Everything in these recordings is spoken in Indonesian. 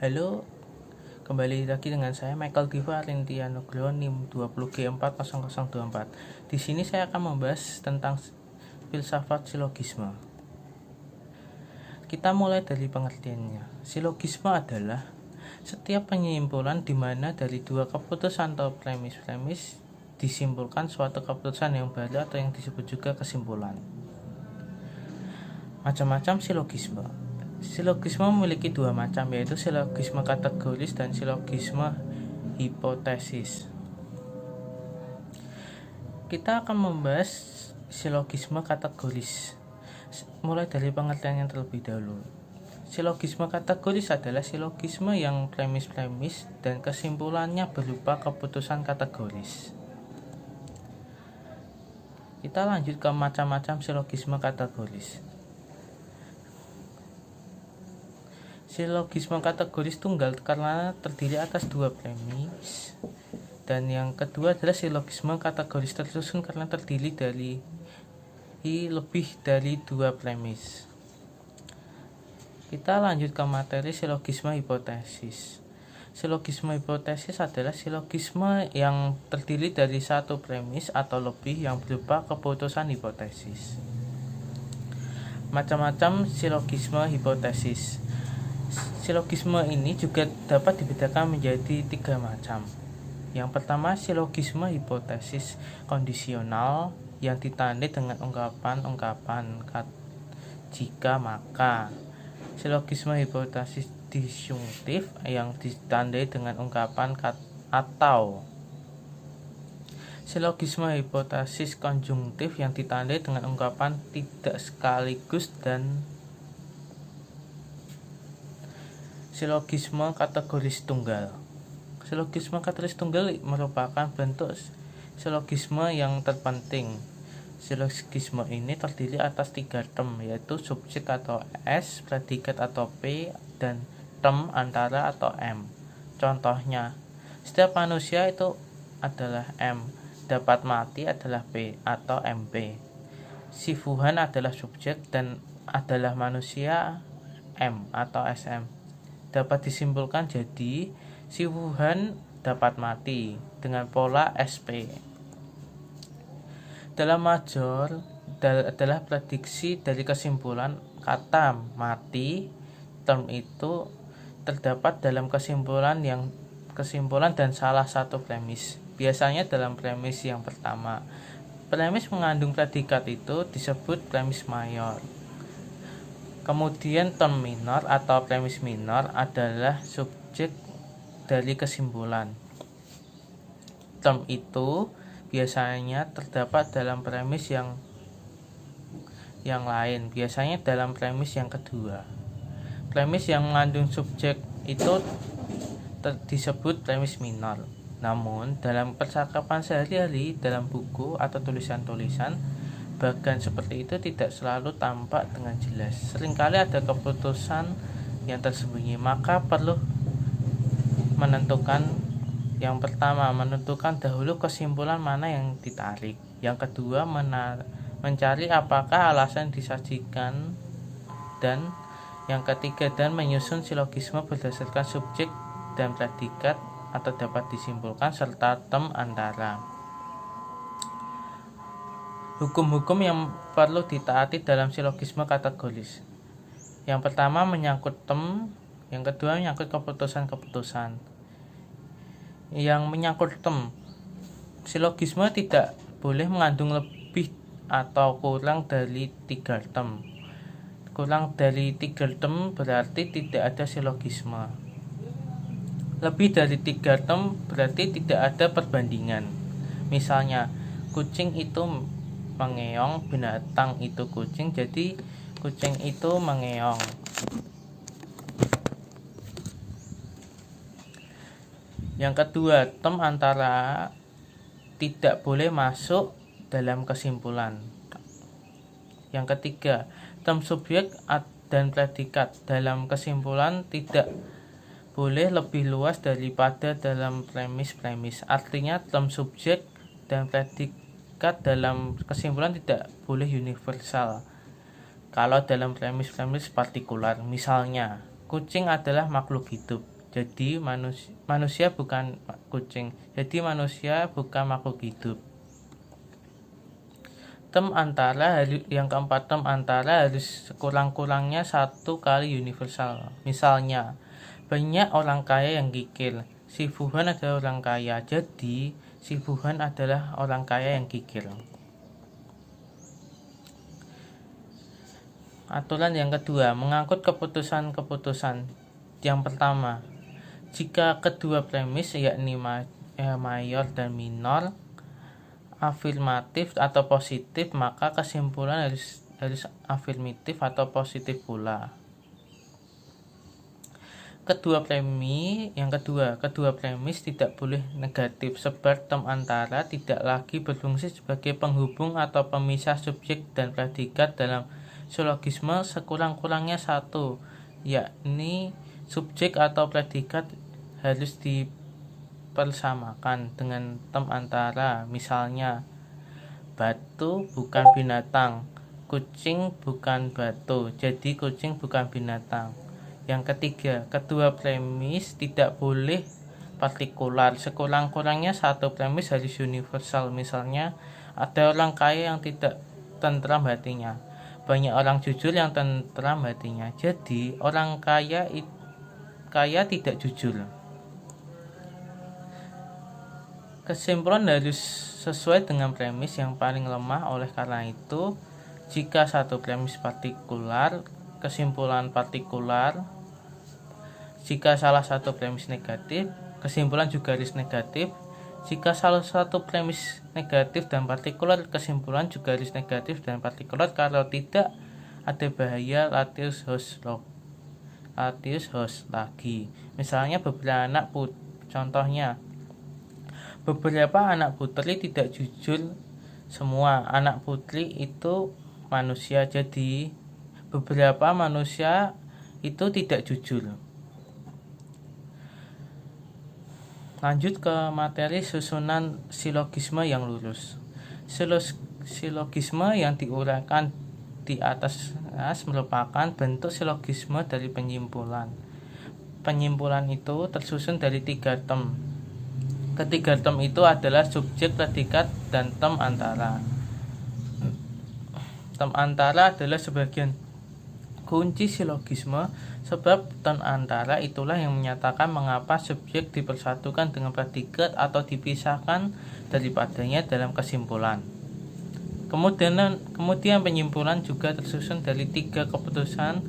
Halo, kembali lagi dengan saya Michael Diva Arintianugroho NIM 20G40024. Di sini saya akan membahas tentang filsafat silogisme. Kita mulai dari pengertiannya. Silogisme adalah setiap penyimpulan di mana dari dua keputusan atau premis-premis disimpulkan suatu keputusan yang baru atau yang disebut juga kesimpulan. Macam-macam silogisme. Silogisme memiliki dua macam, yaitu silogisme kategoris dan silogisme hipotesis. Kita akan membahas silogisme kategoris, mulai dari pengertian yang terlebih dahulu. Silogisme kategoris adalah silogisme yang premis-premis dan kesimpulannya berupa keputusan kategoris. Kita lanjut ke macam-macam silogisme kategoris. Silogisme kategoris tunggal karena terdiri atas dua premis, dan yang kedua adalah silogisme kategoris tersusun karena terdiri dari lebih dari dua premis. Kita lanjut ke materi silogisme hipotesis. Silogisme hipotesis adalah silogisme yang terdiri dari satu premis atau lebih yang berupa keputusan hipotesis. Macam-macam silogisme hipotesis. Silogisme ini juga dapat dibedakan menjadi tiga macam. Yang pertama, silogisme hipotesis kondisional yang ditandai dengan ungkapan-ungkapan jika maka. Silogisme hipotesis disjungtif yang ditandai dengan ungkapan atau. Silogisme hipotesis konjungtif yang ditandai dengan ungkapan tidak sekaligus dan. Silogisme kategoris tunggal. Silogisme kategoris tunggal merupakan bentuk silogisme yang terpenting. Silogisme ini terdiri atas tiga term, yaitu subjek atau S, predikat atau P, dan term antara atau M. Contohnya, setiap manusia itu adalah M, dapat mati adalah P atau MP. Si Fuhan adalah subjek dan adalah manusia M atau SM. Dapat disimpulkan jadi si Wuhan dapat mati dengan pola SP. Dalam major adalah prediksi dari kesimpulan kata mati. Term itu terdapat dalam kesimpulan dan salah satu premis. Biasanya dalam premis yang pertama. Premis mengandung predikat itu disebut premis mayor. Kemudian term minor atau premis minor adalah subjek dari kesimpulan. Term itu biasanya terdapat dalam premis yang lain, biasanya dalam premis yang kedua. Premis yang mengandung subjek itu disebut premis minor. Namun dalam percakapan sehari-hari, dalam buku atau tulisan-tulisan, bagan seperti itu tidak selalu tampak dengan jelas. Seringkali ada keputusan yang tersembunyi, maka perlu menentukan. Yang pertama, menentukan dahulu kesimpulan mana yang ditarik. Yang kedua, mencari apakah alasan disajikan. Dan yang ketiga, dan menyusun silogisme berdasarkan subjek dan predikat atau dapat disimpulkan serta term antara. Hukum-hukum yang perlu ditaati dalam silogisme kategoris. Yang pertama menyangkut term, yang kedua menyangkut keputusan-keputusan. Yang menyangkut term, silogisme tidak boleh mengandung lebih atau kurang dari 3 term. Kurang dari 3 term berarti tidak ada silogisme. Lebih dari 3 term berarti tidak ada perbandingan. Misalnya, kucing itu mengeong, binatang itu kucing, jadi kucing itu mengeong. Yang kedua, term antara tidak boleh masuk dalam kesimpulan. Yang ketiga, term subjek dan predikat dalam kesimpulan tidak boleh lebih luas daripada dalam premis-premis. Artinya term subjek dan predikat dalam kesimpulan tidak boleh universal. Kalau dalam premis-premis partikular, misalnya kucing adalah makhluk hidup, Jadi manusia bukan kucing. Jadi manusia bukan makhluk hidup. Yang keempat, term antara harus sekurang-kurangnya 1 kali universal. Misalnya, banyak orang kaya yang kikir. Si Fuhan adalah orang kaya, jadi si Fuhan adalah orang kaya yang kikir. Aturan yang kedua, mengangkut keputusan-keputusan. Yang pertama, jika kedua premis yakni mayor dan minor afirmatif atau positif, maka kesimpulan harus afirmatif atau positif pula. Kedua premis tidak boleh negatif, sebab term antara tidak lagi berfungsi sebagai penghubung atau pemisah subjek dan predikat dalam silogisme sekurang-kurangnya 1, yakni subjek atau predikat harus dipersamakan dengan term antara. Misalnya, batu bukan binatang, kucing bukan batu, jadi kucing bukan binatang. Yang ketiga, kedua premis tidak boleh partikular, sekurang-kurangnya 1 premis harus universal. Misalnya, ada orang kaya yang tidak tentram hatinya, banyak orang jujur yang tentram hatinya, jadi orang kaya tidak jujur. Kesimpulan harus sesuai dengan premis yang paling lemah. Oleh karena itu, jika 1 premis partikular, kesimpulan partikular. Jika salah 1 premis negatif, kesimpulan juga harus negatif. Jika salah 1 premis negatif dan partikular, kesimpulan juga harus negatif dan partikular. Kalau tidak, ada bahaya latius host lagi. Misalnya contohnya, beberapa anak putri tidak jujur. Semua anak putri itu manusia, jadi beberapa manusia itu tidak jujur. Lanjut ke materi susunan silogisme yang lurus. Silogisme yang diuraikan di atas merupakan bentuk silogisme dari penyimpulan. Penyimpulan itu tersusun dari 3 term. Ketiga term itu adalah subjek, predikat, dan term antara. Term antara adalah sebagian kunci silogisme, sebab term antara itulah yang menyatakan mengapa subjek dipersatukan dengan predikat atau dipisahkan daripadanya dalam kesimpulan. Kemudian penyimpulan juga tersusun dari 3 keputusan.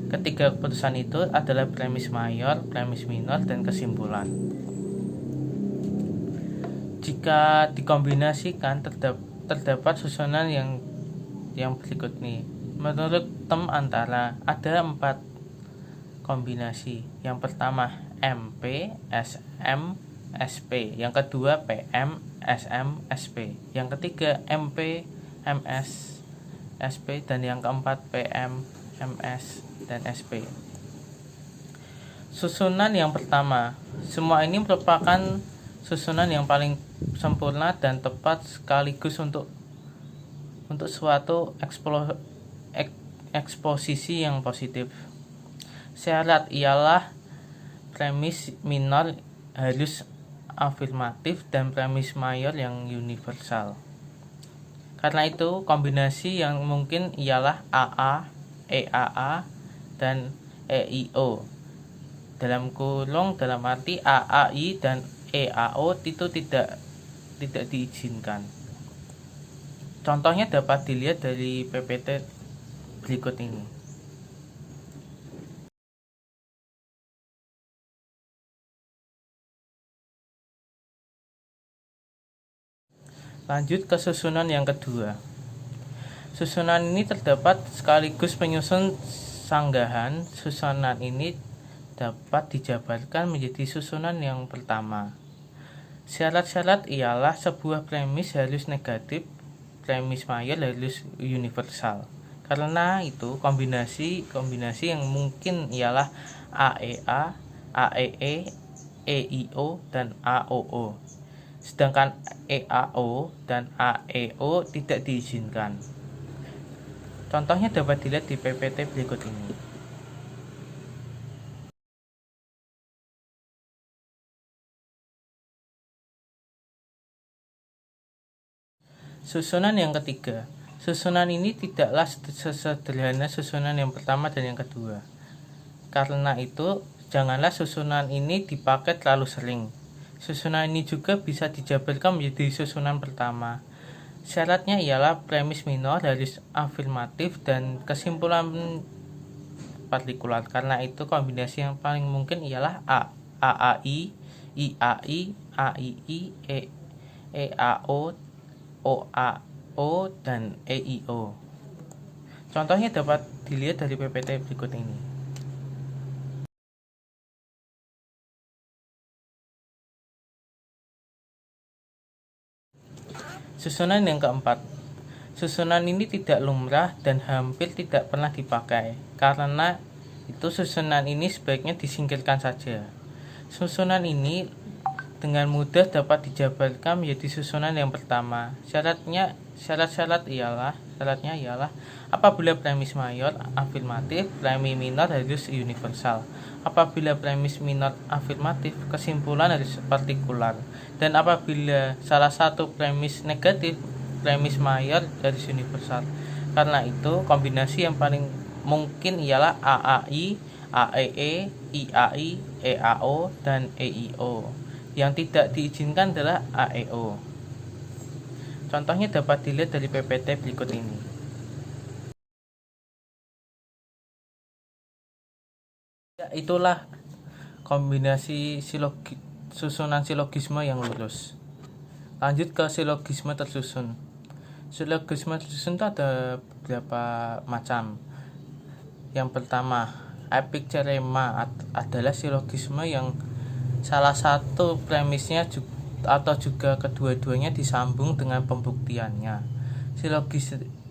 Ketiga keputusan itu adalah premis mayor, premis minor, dan kesimpulan. Jika dikombinasikan, terdapat susunan yang berikut nih. Menurut term antara ada 4 kombinasi. Yang pertama MP, SM, SP. Yang kedua PM, SM, SP. Yang ketiga MP, MS, SP. Dan yang keempat PM, MS, dan SP. Susunan yang pertama, semua ini merupakan susunan yang paling sempurna dan tepat sekaligus untuk suatu eksposisi yang positif. Syarat ialah premis minor harus afirmatif dan premis mayor yang universal. Karena itu, kombinasi yang mungkin ialah AA, EAA, dan EIO. Dalam arti AAI dan EAO itu tidak diizinkan. Contohnya dapat dilihat dari PPT berikut ini. Lanjut ke susunan yang kedua. Susunan ini terdapat sekaligus penyusun sanggahan. Susunan ini dapat dijabarkan menjadi susunan yang pertama. Syarat-syarat ialah sebuah premis harus negatif, premis mayor harus universal. Karena itu kombinasi yang mungkin ialah AEA, AEE, EIO, dan AOO. Sedangkan EAO dan AEO tidak diizinkan. Contohnya dapat dilihat di PPT berikut ini. Susunan yang ketiga. Susunan ini tidaklah sesederhana susunan yang pertama dan yang kedua. Karena itu, janganlah susunan ini dipakai terlalu sering. Susunan ini juga bisa dijabarkan menjadi susunan pertama. Syaratnya ialah premis minor harus afirmatif dan kesimpulan partikular. Karena itu, kombinasi yang paling mungkin ialah AAI, IAI, AII, EAO, OAO, dan EIO. Contohnya dapat dilihat dari PPT berikut ini. Susunan yang keempat. Susunan ini tidak lumrah dan hampir tidak pernah dipakai. Karena itu susunan ini sebaiknya disingkirkan saja. Susunan ini dengan mudah dapat dijabarkan menjadi susunan yang pertama. Syaratnya ialah apabila premis mayor afirmatif, premis minor harus universal. Apabila premis minor afirmatif, kesimpulan harus partikular. Dan apabila salah satu premis negatif, premis mayor harus universal. Karena itu, kombinasi yang paling mungkin ialah AAI, AEE, IAI, EAO, dan EIO. Yang tidak diizinkan adalah AEO. Contohnya dapat dilihat dari PPT berikut ini. Ya, itulah kombinasi susunan silogisme yang lurus. Lanjut ke silogisme tersusun. Silogisme tersusun itu ada beberapa macam. Yang pertama, epikcerema adalah silogisme yang salah satu premisnya atau juga kedua-duanya disambung dengan pembuktiannya.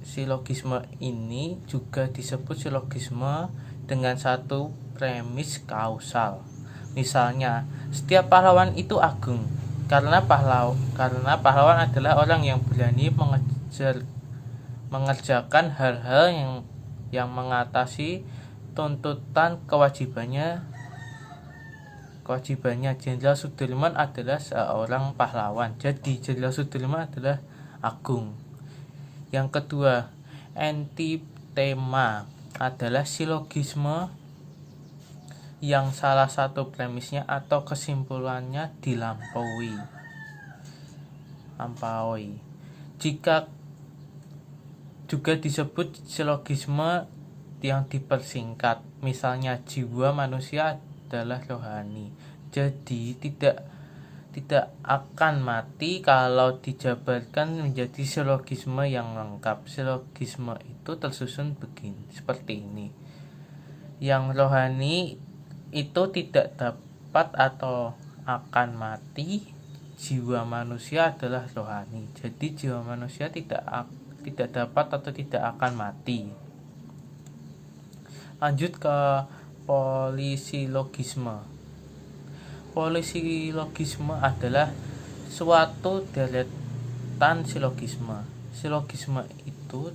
Silogisme ini juga disebut silogisme dengan satu premis kausal. Misalnya, setiap pahlawan itu agung karena pahlawan adalah orang yang berani mengerjakan hal-hal yang mengatasi tuntutan kewajibannya. Jenderal Sudirman adalah seorang pahlawan. Jadi Jenderal Sudirman adalah agung. Yang kedua, antitema adalah silogisme yang salah satu premisnya atau kesimpulannya dilampaui. Jika juga disebut silogisme yang dipersingkat. Misalnya, jiwa manusia adalah rohani. Jadi tidak akan mati kalau dijabarkan menjadi silogisme yang lengkap. Silogisme itu tersusun seperti ini. Yang rohani itu tidak dapat atau akan mati. Jiwa manusia adalah rohani. Jadi jiwa manusia tidak dapat atau tidak akan mati. Lanjut ke polisilogisme. Polisilogisme adalah suatu deretan silogisme. Silogisme itu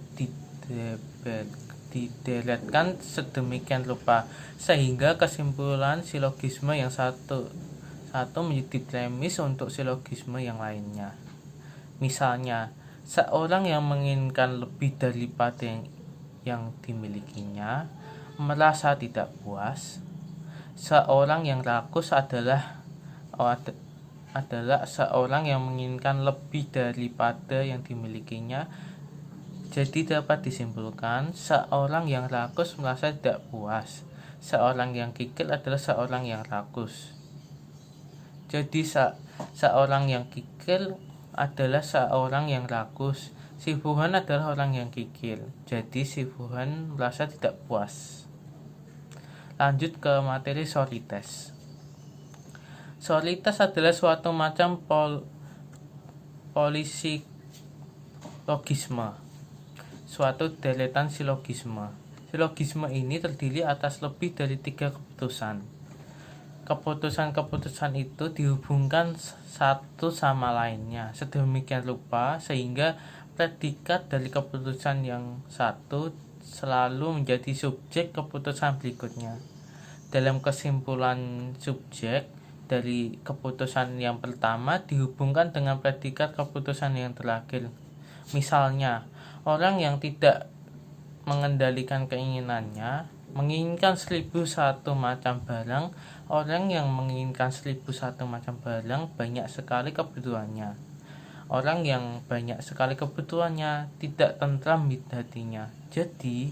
dideretkan sedemikian rupa sehingga kesimpulan silogisme yang satu menjadi premis untuk silogisme yang lainnya. Misalnya, seorang yang menginginkan lebih daripada yang dimilikinya merasa tidak puas. Seorang yang rakus adalah seorang yang menginginkan lebih daripada yang dimilikinya. Jadi dapat disimpulkan, seorang yang rakus merasa tidak puas. Seorang yang kikir adalah seorang yang rakus. Jadi seorang yang kikir adalah seorang yang rakus. Si Fuhan adalah orang yang kikir. Jadi si Fuhan merasa tidak puas. Lanjut ke materi solites. Solites adalah suatu macam polisilogisme, suatu deretan silogisme. Silogisme ini terdiri atas lebih dari 3 keputusan. Keputusan-keputusan itu dihubungkan satu sama lainnya sedemikian rupa sehingga predikat dari keputusan yang satu selalu menjadi subjek keputusan berikutnya. Dalam kesimpulan, subjek dari keputusan yang pertama dihubungkan dengan predikat keputusan yang terakhir. Misalnya, orang yang tidak mengendalikan keinginannya menginginkan 1001 macam barang. Orang yang menginginkan 1001 macam barang banyak sekali kebutuhannya. Orang yang banyak sekali kebutuhannya tidak tentram hatinya. Jadi,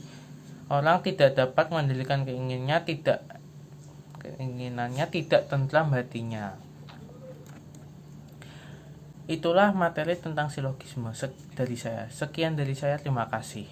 orang tidak dapat mengendalikan keinginannya tidak tentram hatinya. Itulah materi tentang silogisme dari saya. Sekian dari saya, terima kasih.